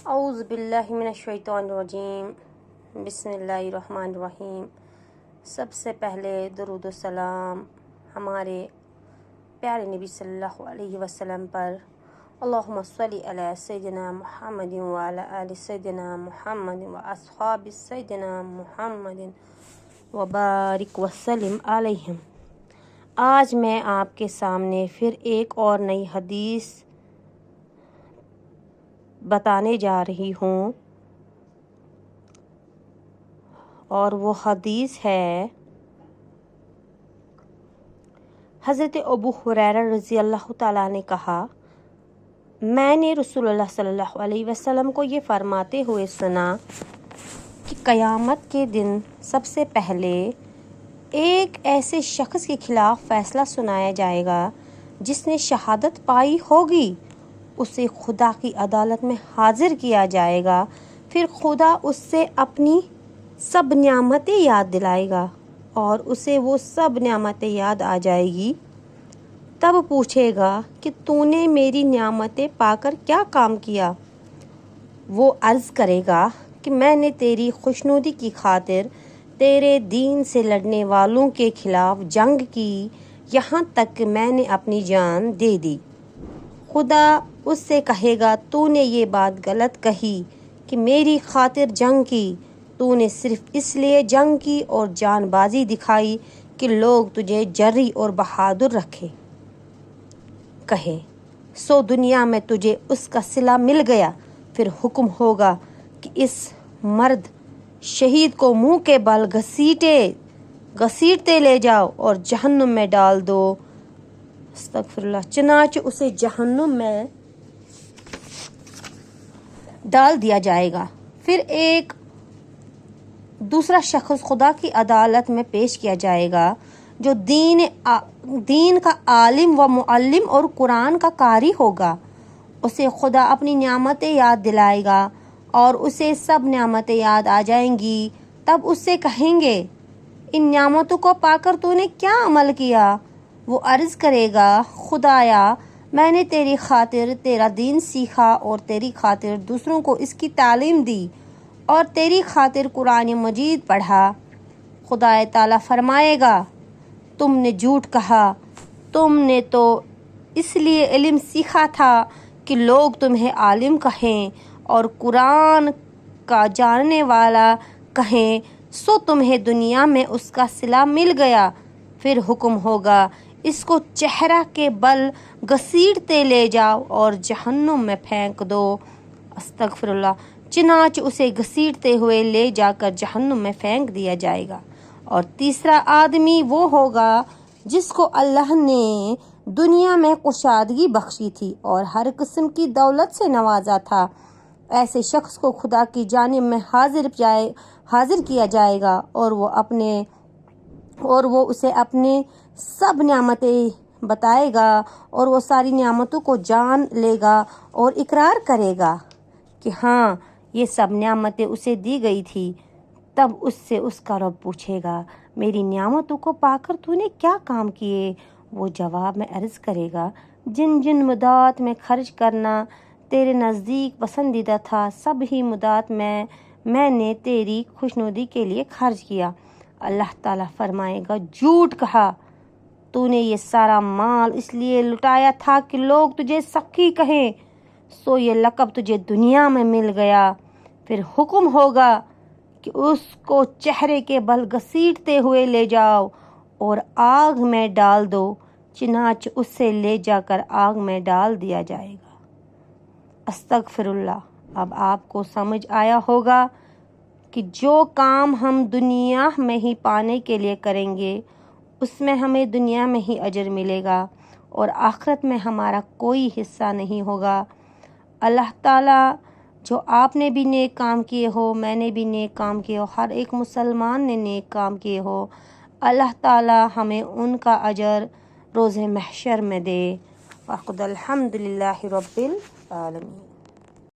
اعوذ باللہ من الشیطان الرجیم، بسم اللہ الرحمن الرحیم۔ سب سے پہلے درود و سلام ہمارے پیارے نبی صلی اللہ علیہ وسلم پر، اللہم صلی علی سیدنا محمد وعلی آل سیدنا محمد واصحاب سیدنا محمد وبارک وسلم علیہم۔ آج میں آپ کے سامنے پھر ایک اور نئی حدیث بتانے جا رہی ہوں، اور وہ حدیث ہے حضرت ابو ہریرہ رضی اللہ تعالیٰ نے کہا، میں نے رسول اللہ صلی اللہ علیہ وسلم کو یہ فرماتے ہوئے سنا کہ قیامت کے دن سب سے پہلے ایک ایسے شخص کے خلاف فیصلہ سنایا جائے گا جس نے شہادت پائی ہوگی، اسے خدا کی عدالت میں حاضر کیا جائے گا، پھر خدا اس سے اپنی سب نعمتیں یاد دلائے گا اور اسے وہ سب نعمتیں یاد آ جائے گی۔ تب پوچھے گا کہ تو نے میری نعمتیں پا کر کیا کام کیا؟ وہ عرض کرے گا کہ میں نے تیری خوشنودی کی خاطر تیرے دین سے لڑنے والوں کے خلاف جنگ کی، یہاں تک کہ میں نے اپنی جان دے دی۔ خدا اس سے کہے گا، تو نے یہ بات غلط کہی کہ میری خاطر جنگ کی، تو نے صرف اس لیے جنگ کی اور جان بازی دکھائی کہ لوگ تجھے جری اور بہادر رکھے کہے، سو دنیا میں تجھے اس کا صلہ مل گیا۔ پھر حکم ہوگا کہ اس مرد شہید کو منہ کے بل گھسیٹتے لے جاؤ اور جہنم میں ڈال دو۔ استغفر اللہ۔ چنانچہ اسے جہنم میں ڈال دیا جائے گا۔ پھر ایک دوسرا شخص خدا کی عدالت میں پیش کیا جائے گا جو دین کا عالم و معلم اور قرآن کا قاری ہوگا۔ اسے خدا اپنی نعمتیں یاد دلائے گا اور اسے سب نعمتیں یاد آ جائیں گی۔ تب اس سے کہیں گے، ان نعمتوں کو پا کر تو نے کیا عمل کیا؟ وہ عرض کرے گا، خدایا، میں نے تیری خاطر تیرا دین سیکھا اور تیری خاطر دوسروں کو اس کی تعلیم دی اور تیری خاطر قرآن مجید پڑھا۔ خدا تعالیٰ فرمائے گا، تم نے جھوٹ کہا، تم نے تو اس لیے علم سیکھا تھا کہ لوگ تمہیں عالم کہیں اور قرآن کا جاننے والا کہیں، سو تمہیں دنیا میں اس کا صلہ مل گیا۔ پھر حکم ہوگا، اس کو چہرہ کے بل گھسیٹتے لے جاؤ اور جہنم میں پھینک دو۔ استغفر اللہ۔ چنانچہ اسے گھسیٹتے ہوئے لے جا کر جہنم میں پھینک دیا جائے گا۔ اور تیسرا آدمی وہ ہوگا جس کو اللہ نے دنیا میں کشادگی بخشی تھی اور ہر قسم کی دولت سے نوازا تھا، ایسے شخص کو خدا کی جانب میں حاضر کیا جائے گا اور وہ اسے اپنے سب نعمتیں بتائے گا اور وہ ساری نعمتوں کو جان لے گا اور اقرار کرے گا کہ ہاں، یہ سب نعمتیں اسے دی گئی تھی۔ تب اس سے اس کا رب پوچھے گا، میری نعمتوں کو پا کر تو نے کیا کام کیے؟ وہ جواب میں عرض کرے گا، جن جن مدات میں خرچ کرنا تیرے نزدیک پسندیدہ تھا، سب ہی مدات میں نے تیری خوشنودی کے لیے خرچ کیا۔ اللہ تعالیٰ فرمائے گا، جھوٹ کہا، تو نے یہ سارا مال اس لیے لٹایا تھا کہ لوگ تجھے سخی کہیں، سو یہ لقب تجھے دنیا میں مل گیا۔ پھر حکم ہوگا کہ اس کو چہرے کے بل گھسیٹتے ہوئے لے جاؤ اور آگ میں ڈال دو۔ چنانچہ اس سے لے جا کر آگ میں ڈال دیا جائے گا۔ استغفر اللہ۔ اب آپ کو سمجھ آیا ہوگا کہ جو کام ہم دنیا میں ہی پانے کے لیے کریں گے، اس میں ہمیں دنیا میں ہی اجر ملے گا اور آخرت میں ہمارا کوئی حصہ نہیں ہوگا۔ اللہ تعالیٰ، جو آپ نے بھی نیک کام کیے ہو، میں نے بھی نیک کام کیے ہو، ہر ایک مسلمان نے نیک کام کیے ہو، اللہ تعالیٰ ہمیں ان کا اجر روز محشر میں دے۔ وَقُلْ الْحَمْدُ لِلَّهِ رَبِّ الْعَالَمِينَ۔